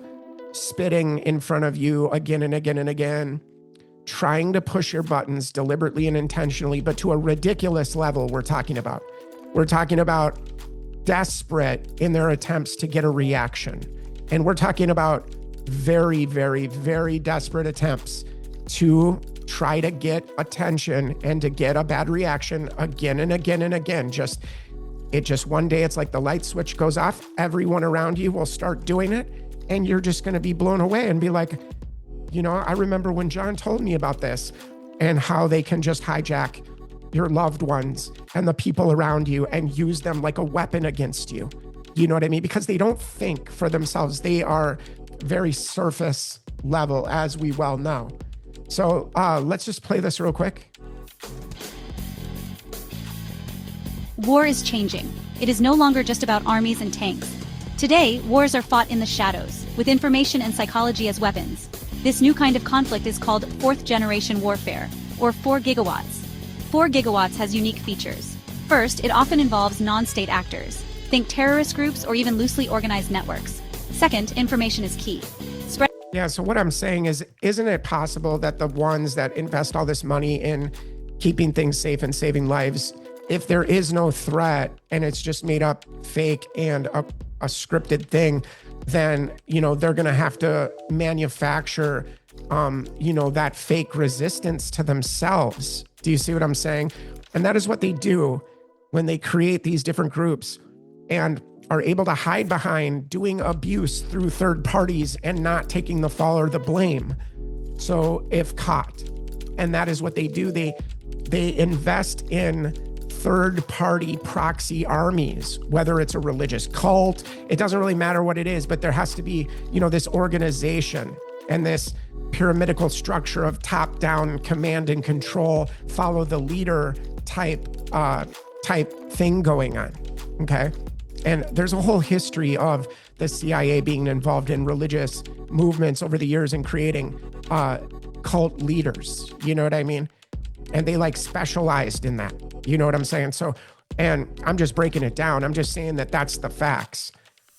spitting in front of you again and again and again, trying to push your buttons deliberately and intentionally, but to a ridiculous level. We're talking about desperate in their attempts to get a reaction. And we're talking about very, very, very desperate attempts to try to get attention and to get a bad reaction again and again and again. Just one day, it's like the light switch goes off. Everyone around you will start doing it. And you're just going to be blown away and be like, You know, I remember when John told me about this and how they can just hijack your loved ones and the people around you and use them like a weapon against you. You know what I mean? Because they don't think for themselves. They are very surface level, as we well know. So let's just play this real quick. War is changing. It is no longer just about armies and tanks. Today, wars are fought in the shadows, with information and psychology as weapons. This new kind of conflict is called fourth-generation warfare, or 4 gigawatts. 4 gigawatts has unique features. First, it often involves non-state actors. Think terrorist groups or even loosely organized networks. Second, information is key. Yeah, so what I'm saying is, isn't it possible that the ones that invest all this money in keeping things safe and saving lives, if there is no threat and it's just made up fake and a scripted thing, then, you know, they're going to have to manufacture, you know, that fake resistance to themselves. Do you see what I'm saying? And that is what they do when they create these different groups and are able to hide behind doing abuse through third parties and not taking the fall or the blame. So if caught, and that is what they do, they invest in third-party proxy armies, whether it's a religious cult, it doesn't really matter what it is, but there has to be, you know, this organization and this pyramidal structure of top-down command and control, follow the leader type thing going on, okay? And there's a whole history of the CIA being involved in religious movements over the years and creating cult leaders, you know what I mean? And they like specialized in that, you know what I'm saying? So, and I'm just breaking it down. I'm just saying that that's the facts.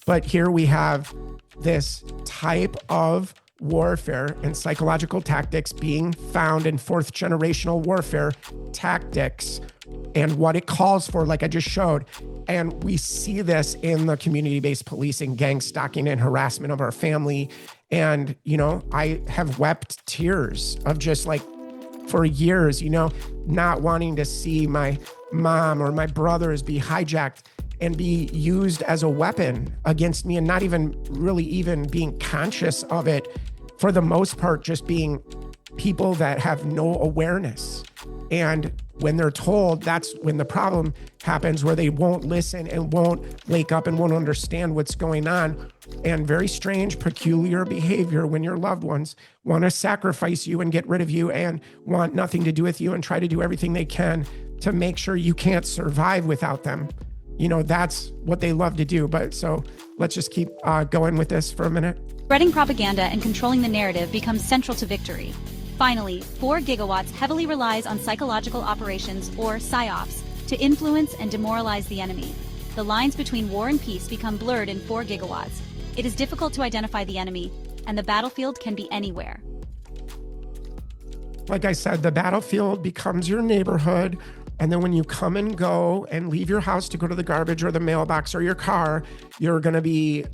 But here we have this type of warfare and psychological tactics being found in fourth generational warfare tactics and what it calls for, like I just showed. And we see this in the community-based policing, gang stalking, and harassment of our family. And, you know, I have wept tears of just like, for years, you know, not wanting to see my mom or my brothers be hijacked and be used as a weapon against me, and not even really even being conscious of it, for the most part, just being people that have no awareness. And when they're told, that's when the problem happens, where they won't listen and won't wake up and won't understand what's going on. And very strange, peculiar behavior when your loved ones want to sacrifice you and get rid of you and want nothing to do with you and try to do everything they can to make sure you can't survive without them. You know, that's what they love to do. But so let's just keep going with this for a minute. Spreading propaganda and controlling the narrative becomes central to victory. Finally, 4 gigawatts heavily relies on psychological operations, or PSYOPs, to influence and demoralize the enemy. The lines between war and peace become blurred in 4 gigawatts. It is difficult to identify the enemy, and the battlefield can be anywhere. Like I said, the battlefield becomes your neighborhood. And then when you come and go and leave your house to go to the garbage or the mailbox or your car, you're going to be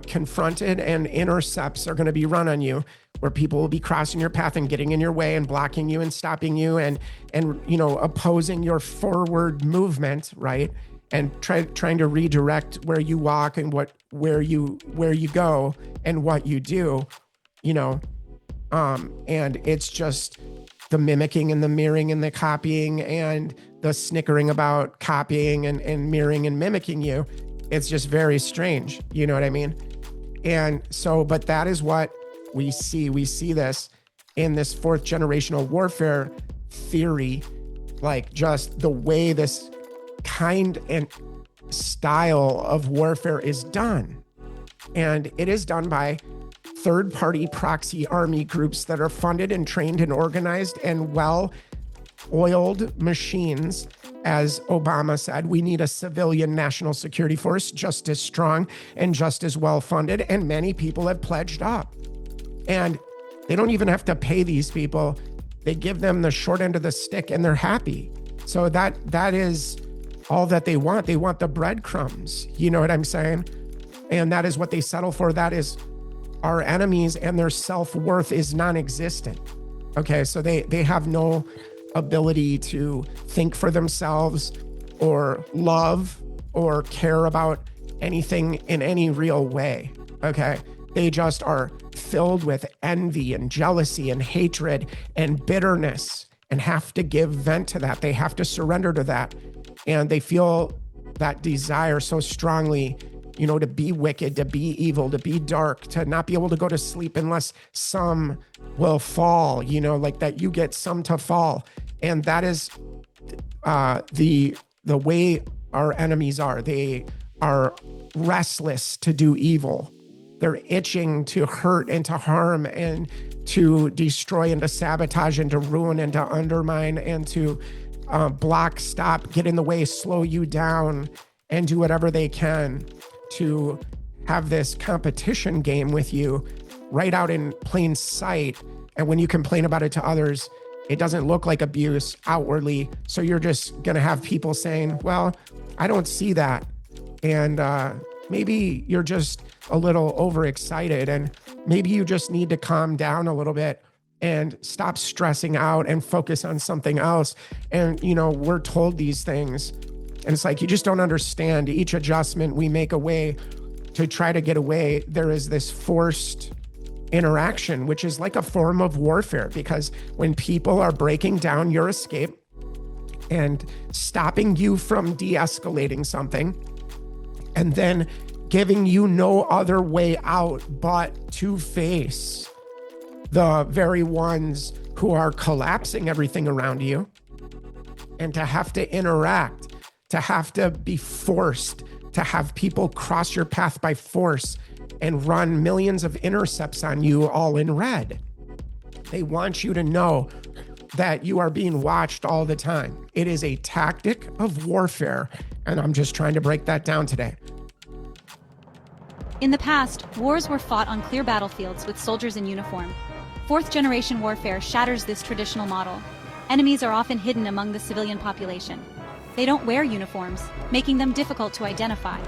confronted, and intercepts are going to be run on you, where people will be crossing your path and getting in your way and blocking you and stopping you and you know, opposing your forward movement, right? And trying to redirect where you walk and where you go and what you do, you know. And it's just the mimicking and the mirroring and the copying and the snickering about copying and mirroring and mimicking you. It's just very strange. You know what I mean? And so, but that is what we see. We see this in this fourth generational warfare theory, like just the way this kind and style of warfare is done. And it is done by third-party proxy army groups that are funded and trained and organized and well-oiled machines. As Obama said, we need a civilian national security force just as strong and just as well-funded, and many people have pledged up. And they don't even have to pay these people. They give them the short end of the stick and they're happy. So that is all that they want. They want the breadcrumbs. You know what I'm saying? And that is what they settle for. That is our enemies, and their self-worth is non-existent. Okay, so they have no ability to think for themselves or love or care about anything in any real way. Okay, They just are filled with envy and jealousy and hatred and bitterness and have to give vent to that. They have to surrender to that. And they feel that desire so strongly, to be wicked, to be evil, to be dark, to not be able to go to sleep unless some will fall, like that you get some to fall. And that is the way our enemies are. They are restless to do evil. They're itching to hurt and to harm and to destroy and to sabotage and to ruin and to undermine and to block, stop, get in the way, slow you down, and do whatever they can to have this competition game with you right out in plain sight. And when you complain about it to others, it doesn't look like abuse outwardly. So you're just going to have people saying, well, I don't see that. And maybe you're just a little overexcited, and maybe you just need to calm down a little bit and stop stressing out and focus on something else. And, we're told these things, and it's like, you just don't understand. Each adjustment we make away to try to get away, there is this forced interaction, which is like a form of warfare, because when people are breaking down your escape and stopping you from de-escalating something, and then giving you no other way out but to face the very ones who are collapsing everything around you, and to have to interact, to have to be forced, to have people cross your path by force and run millions of intercepts on you all in red. They want you to know that you are being watched all the time. It is a tactic of warfare, and I'm just trying to break that down today. In the past, wars were fought on clear battlefields with soldiers in uniform. Fourth-generation warfare shatters this traditional model. Enemies are often hidden among the civilian population. They don't wear uniforms, making them difficult to identify.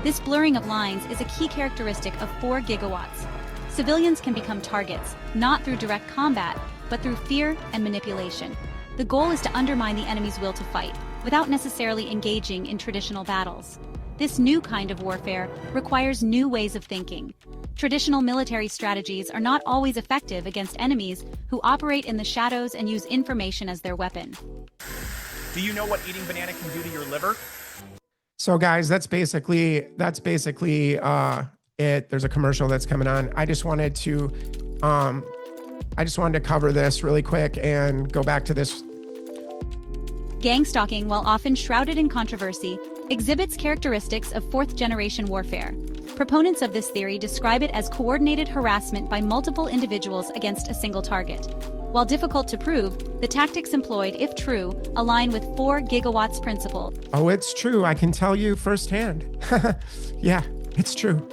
This blurring of lines is a key characteristic of 4 gigawatts. Civilians can become targets, not through direct combat, but through fear and manipulation. The goal is to undermine the enemy's will to fight, without necessarily engaging in traditional battles. This new kind of warfare requires new ways of thinking. Traditional military strategies are not always effective against enemies who operate in the shadows and use information as their weapon. Do you know what eating banana can do to your liver? So guys, that's basically it. There's a commercial that's coming on. I just wanted to cover this really quick and go back to this. Gang stalking, while often shrouded in controversy, exhibits characteristics of fourth-generation warfare. Proponents of this theory describe it as coordinated harassment by multiple individuals against a single target. While difficult to prove, the tactics employed, if true, align with 4 gigawatts principle. Oh, it's true. I can tell you firsthand. Yeah, it's true.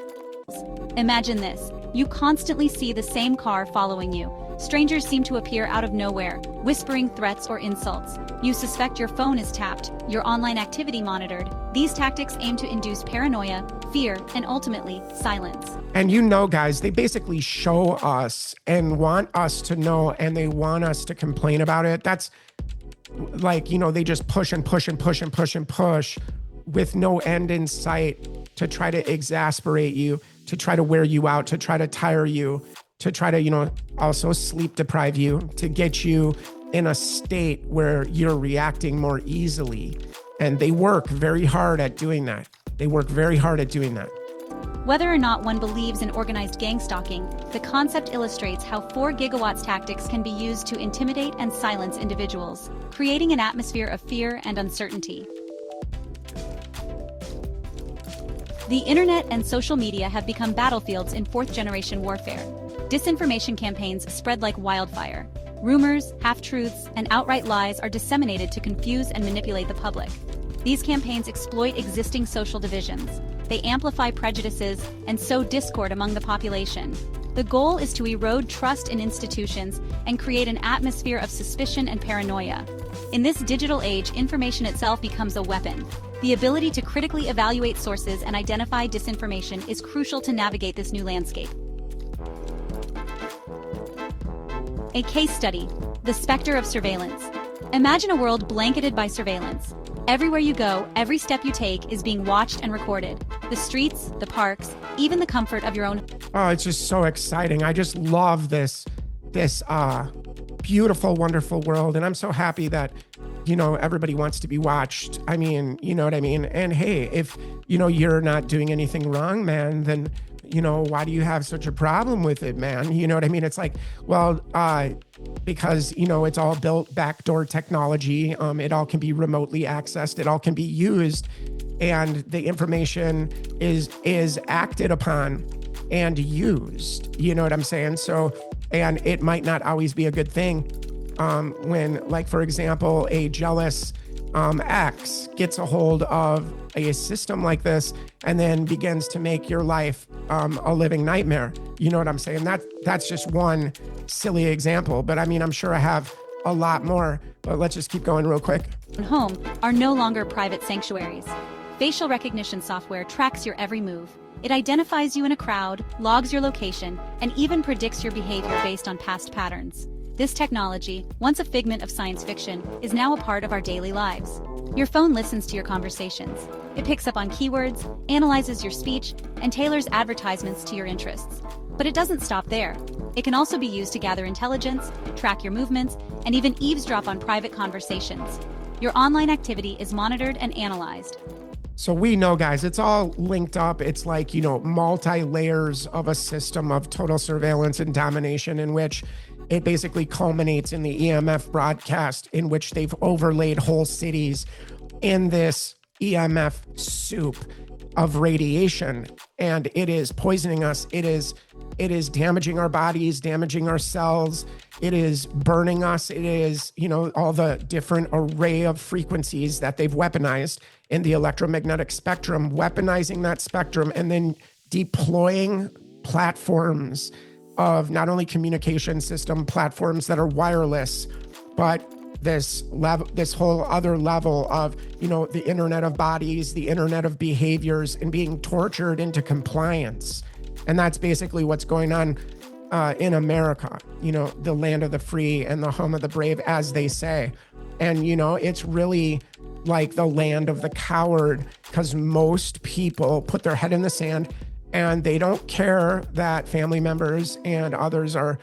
Imagine this. You constantly see the same car following you. Strangers seem to appear out of nowhere, whispering threats or insults. You suspect your phone is tapped, your online activity monitored. These tactics aim to induce paranoia, fear, and ultimately, silence. And guys, they basically show us and want us to know, and they want us to complain about it. That's like, they just push and push and push and push and push with no end in sight to try to exasperate you, to try to wear you out, to try to tire you, to try to, also sleep deprive you, to get you in a state where you're reacting more easily. And they work very hard at doing that. Whether or not one believes in organized gang stalking, the concept illustrates how 4 gigawatts tactics can be used to intimidate and silence individuals, creating an atmosphere of fear and uncertainty. The internet and social media have become battlefields in fourth-generation warfare. Disinformation campaigns spread like wildfire. Rumors, half-truths, and outright lies are disseminated to confuse and manipulate the public. These campaigns exploit existing social divisions. They amplify prejudices and sow discord among the population. The goal is to erode trust in institutions and create an atmosphere of suspicion and paranoia. In this digital age, information itself becomes a weapon. The ability to critically evaluate sources and identify disinformation is crucial to navigate this new landscape. A case study: the specter of surveillance. Imagine a world blanketed by surveillance. Everywhere you go, every step you take is being watched and recorded. The streets, the parks, even the comfort of your own. Oh, it's just so exciting. I just love this beautiful, wonderful world. And I'm so happy that, everybody wants to be watched. I mean, you know what I mean? And hey, if, you're not doing anything wrong, man, then, why do you have such a problem with it, man? You know what I mean? It's like, well, because, it's all built backdoor technology. It all can be remotely accessed. It all can be used. And the information is acted upon and used. You know what I'm saying? So, and it might not always be a good thing when, like, for example, a jealous ex gets a hold of a system like this and then begins to make your life a living nightmare. You know what I'm saying? That's just one silly example. But I mean, I'm sure I have a lot more, but let's just keep going real quick. Home are no longer private sanctuaries. Facial recognition software tracks your every move. It identifies you in a crowd, logs your location, and even predicts your behavior based on past patterns. This technology, once a figment of science fiction, is now a part of our daily lives. Your phone listens to your conversations. It picks up on keywords, analyzes your speech, and tailors advertisements to your interests. But it doesn't stop there. It can also be used to gather intelligence, track your movements, and even eavesdrop on private conversations. Your online activity is monitored and analyzed. So we know, guys, it's all linked up. It's like, multi-layers of a system of total surveillance and domination in which it basically culminates in the EMF broadcast in which they've overlaid whole cities in this EMF soup of radiation. And it is poisoning us. It is damaging our bodies, damaging our cells. It is burning us. It is, all the different array of frequencies that they've weaponized in the electromagnetic spectrum, weaponizing that spectrum and then deploying platforms of not only communication system platforms that are wireless, but this whole other level of, the internet of bodies, the internet of behaviors, and being tortured into compliance. And that's basically what's going on in America, the land of the free and the home of the brave, as they say. And, it's really like the land of the coward, because most people put their head in the sand and they don't care that family members and others are,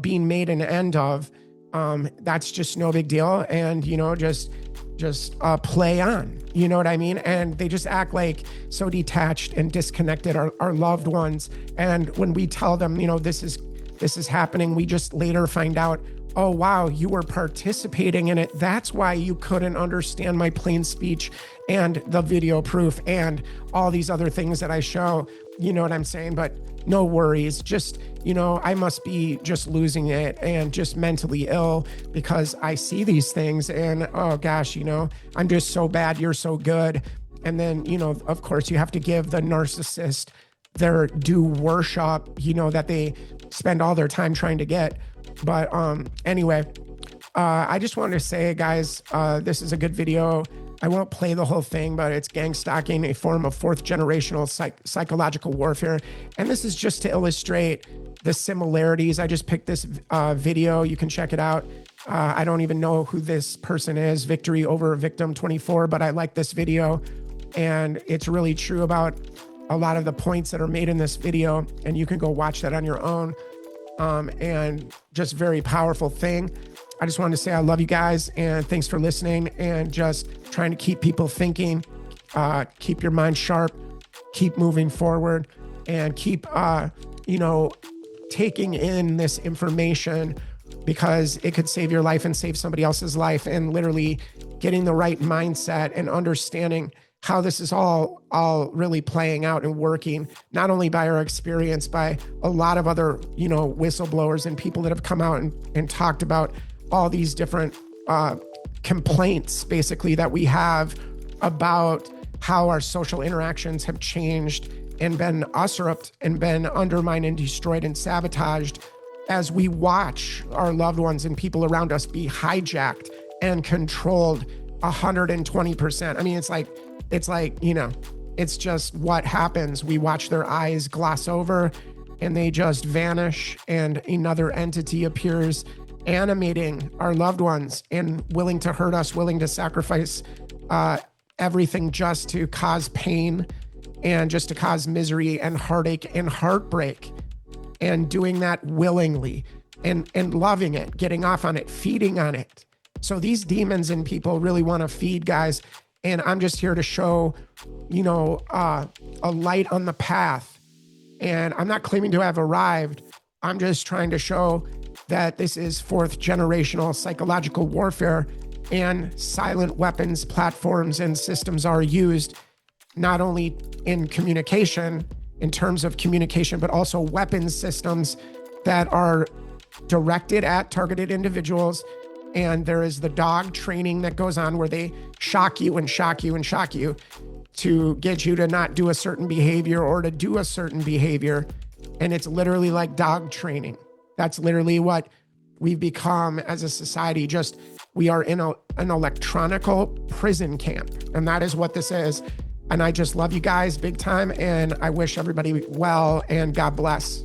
being made an end of. That's just no big deal. And, just play on, you know what I mean? And they just act like so detached and disconnected, our loved ones. And when we tell them, this is happening, we just later find out, oh, wow, you were participating in it. That's why you couldn't understand my plain speech and the video proof and all these other things that I show. You know what I'm saying? But no worries. Just, I must be just losing it and just mentally ill because I see these things and, oh gosh, I'm just so bad. You're so good. And then, of course, you have to give the narcissist their due worship, that they spend all their time trying to get. But anyway, I just wanted to say, guys, this is a good video. I won't play the whole thing, but it's gang stalking, a form of fourth generational psychological warfare. And this is just to illustrate the similarities. I just picked this video. You can check it out. I don't even know who this person is, Victory Over Victim 24, but I like this video. And it's really true about a lot of the points that are made in this video. And you can go watch that on your own. And just very powerful thing. I just wanted to say I love you guys and thanks for listening and just trying to keep people thinking, keep your mind sharp, keep moving forward and keep, taking in this information because it could save your life and save somebody else's life, and literally getting the right mindset and understanding how this is all really playing out and working, not only by our experience, by a lot of other, whistleblowers and people that have come out and talked about all these different complaints, basically, that we have about how our social interactions have changed and been usurped and been undermined and destroyed and sabotaged as we watch our loved ones and people around us be hijacked and controlled 120%. I mean, it's like, it's just what happens. We watch their eyes gloss over and they just vanish and another entity appears animating our loved ones and willing to hurt us, willing to sacrifice everything just to cause pain and just to cause misery and heartache and heartbreak, and doing that willingly and loving it, getting off on it, feeding on it. So these demons in people really want to feed, guys. And I'm just here to show, a light on the path. And I'm not claiming to have arrived. I'm just trying to show that this is fourth generational psychological warfare, and silent weapons, platforms, and systems are used not only in communication, in terms of communication, but also weapons systems that are directed at targeted individuals. And there is the dog training that goes on where they shock you and shock you and shock you to get you to not do a certain behavior or to do a certain behavior. And it's literally like dog training. That's literally what we've become as a society. Just, we are in an electronical prison camp. And that is what this is. And I just love you guys big time. And I wish everybody well, and God bless.